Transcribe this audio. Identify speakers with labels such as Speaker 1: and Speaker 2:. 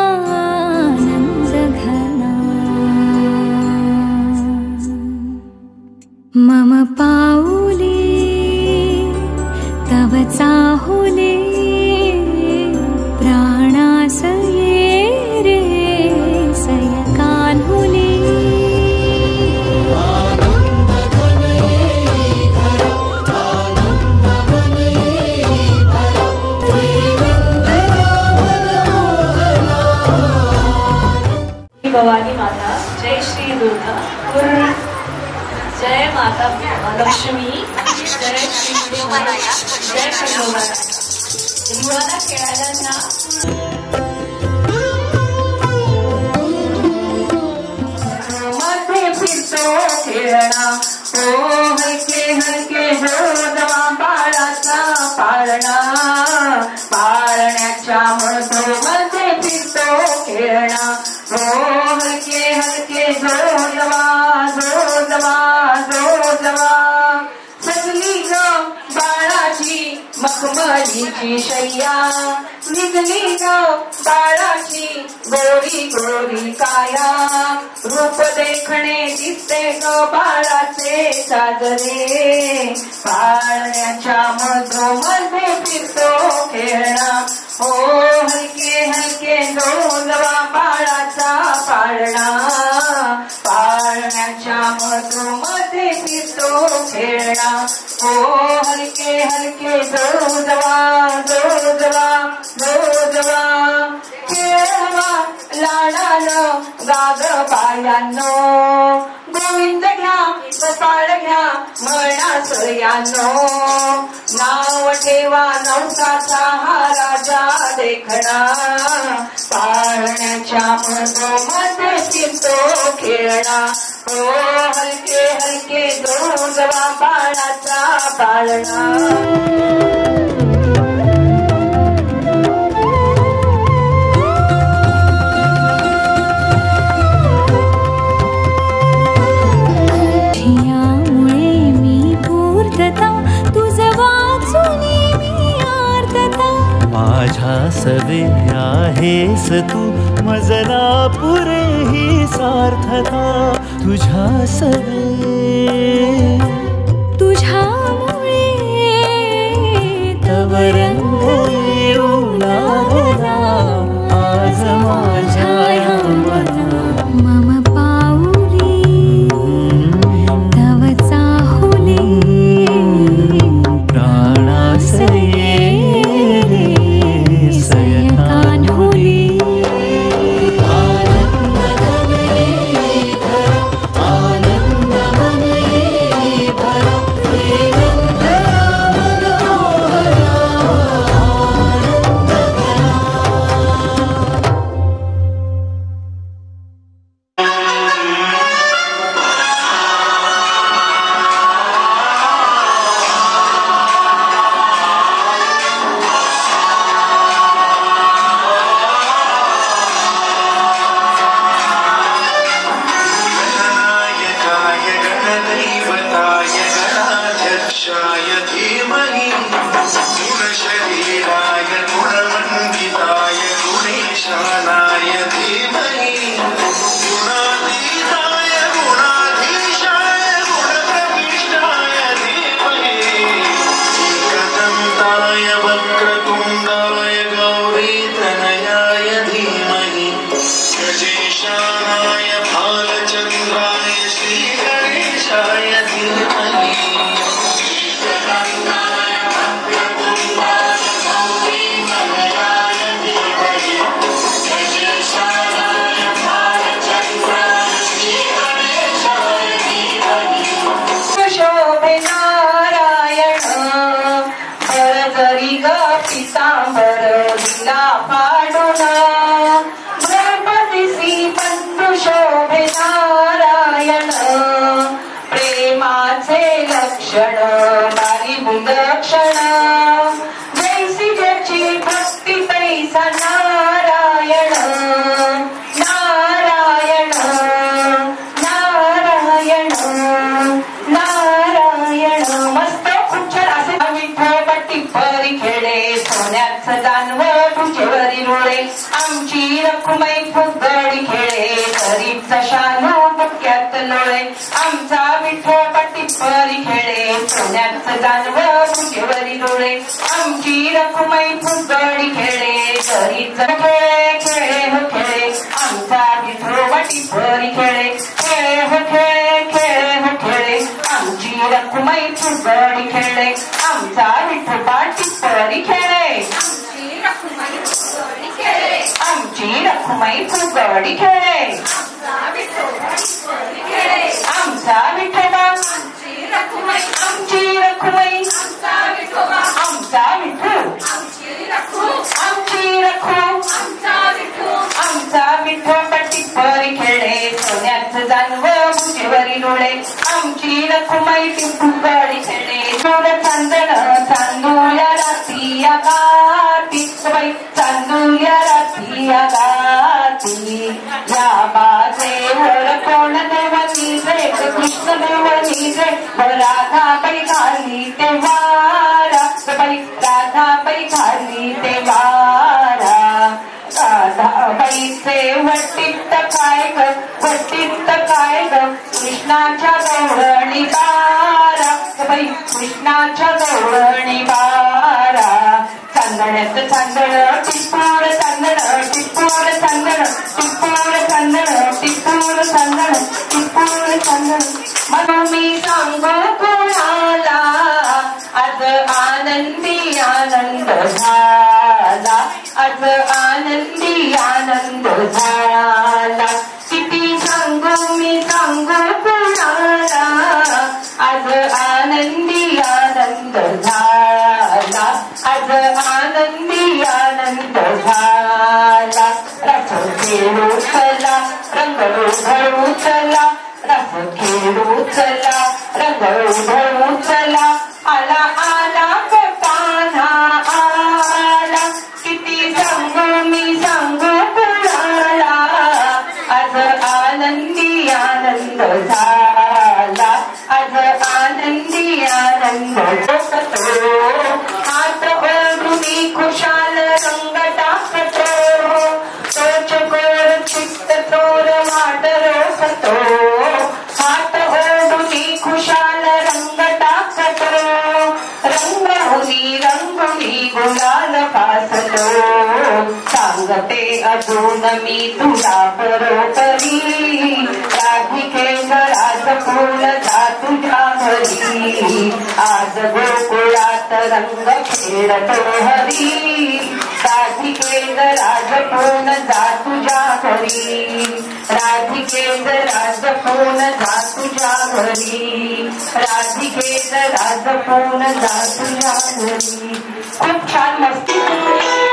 Speaker 1: जीवनानंद घना मम पाऊले तव चाहुले प्राणासये रे सयकान्हुले
Speaker 2: भवानी माता, जय श्री दुर्गा, जय माता लक्ष्मी, जय श्री खंडोबाराया, जय खंडोबाराया. मुलाला खेळायला ना मध्ये फिरतो खेळणा ओ हलके हलके जोडवा बाळाचा पाळणा पाळण्याच्या मध्ये फिरतो खेळणा ओ हलके हलके जोडवा जोडवा जोडवा सजली ग बाळाची मखमलीची शय्या निघली ग बाळाची गोरी गोरी काया रूप देखणे दिसते ग बाळाचे साजरे पाळण्याच्या मधोमध्ये फिरतो खेळणा हो हलके हलके जोडवा बाळाचा पाळणा पाळण्याच्या मधोमध्ये फिरतो खेळणा हो हलके हलके जोडवा जोडवा जोडवा खेळवा लाडानं गाग बायांनो गोविंद घ्या कपाळ घ्या म्हणा सयानो नाव ठेवा नवसाचा हा राजा देखणा पाळण्याच्या मधोमध्ये फिरतो खेळणा हो हलके हलके जोडवा बाळाचा पाळणा
Speaker 3: माझ्या सवे आहेस तू मजला पुरे ही सार्थता तुझ्या सवे
Speaker 1: तुझ्यामुळे तव रंग येऊ लागला आज माझ्या या मना मम पाऊले तव चाहुले
Speaker 3: प्राणासये
Speaker 2: सोन्याचं दानव तुझेवरी डोळे आमची रखुमाई फुगडी खेळे तरीच शालू बुक्यात लोळे आमचा विठोबा टिप्परी खेळे सोन्यात जानवं बुकेवरी डोळे आमची रखुमाई फुगडी खेळे तरीच खेळे खेळे हो खेळे आमचा विठोबा टिप्परी खेळे खेळे हो खेळे खेळे हो खेळे आमची रखुमाई फुगडी खेळे आमचा विठोबा टिप्परी खेळे आमची रखुमाई फुगडी खेळे आमचा विठोबा आमची रखुमाई आमचा विठू आमची रखू आमचा विठोबा टिप्परी खेळे सोन्याचं जानवं बुकेवरी डोळे आमची रखुमाई फुगडी खेळे चोर चांदण चांदूया राती या गाती बाई चांदूया राती या गाती या बाजेवर कोण देवनी जय कृष्ण देवनी जय राधाबाई खाली ते वारा बाई राधाबाई खाली ते वारा राधाबाईचे वटीत काय ग वटीत काय ग कृष्णाच्या गवळणी बारा बाई कृष्णाच्या गवळणी बारा चांदण्याचं चांदण टिपूर चांदण टिपूर चांदण टिपूर चांदण टिपूर चांदण टिपूर चांदण म्हणून मी सांगू कोणाला आज आनंदी आनंद झाला आज आनंदी आनंद झाला किती सांगू मी सांगू कोणाला आज आनंदी आनंद झाला आज आनंदी आनंद झाला रस खेळू चला रंग उधळू चला रस खेळू चला रंग उधळू चला आला आला कान्हा आला किती सांगू मी सांगू कुणाला आज आनंदी आनंद झाला आज आनंदी आनंद होतो हात ओढून खुशाल रंग टाकतो तोच गोर चित्त चोर वाट रोखतो हात ओढून खुशाल रंग टाकतो रंगुनी गुलाल पासतो सांगते अजून मी तुला बरोबरी राधिके राज फूल जा तुझ्या घरी आज गोकुळात रंग खेळतो हरी राधिके राज फूल जा तुझ्या घरी राधिके राज फूल जा तुझ्या घरी राधिके राज फूल जा तुझ्या घरी खूप छान मस्ती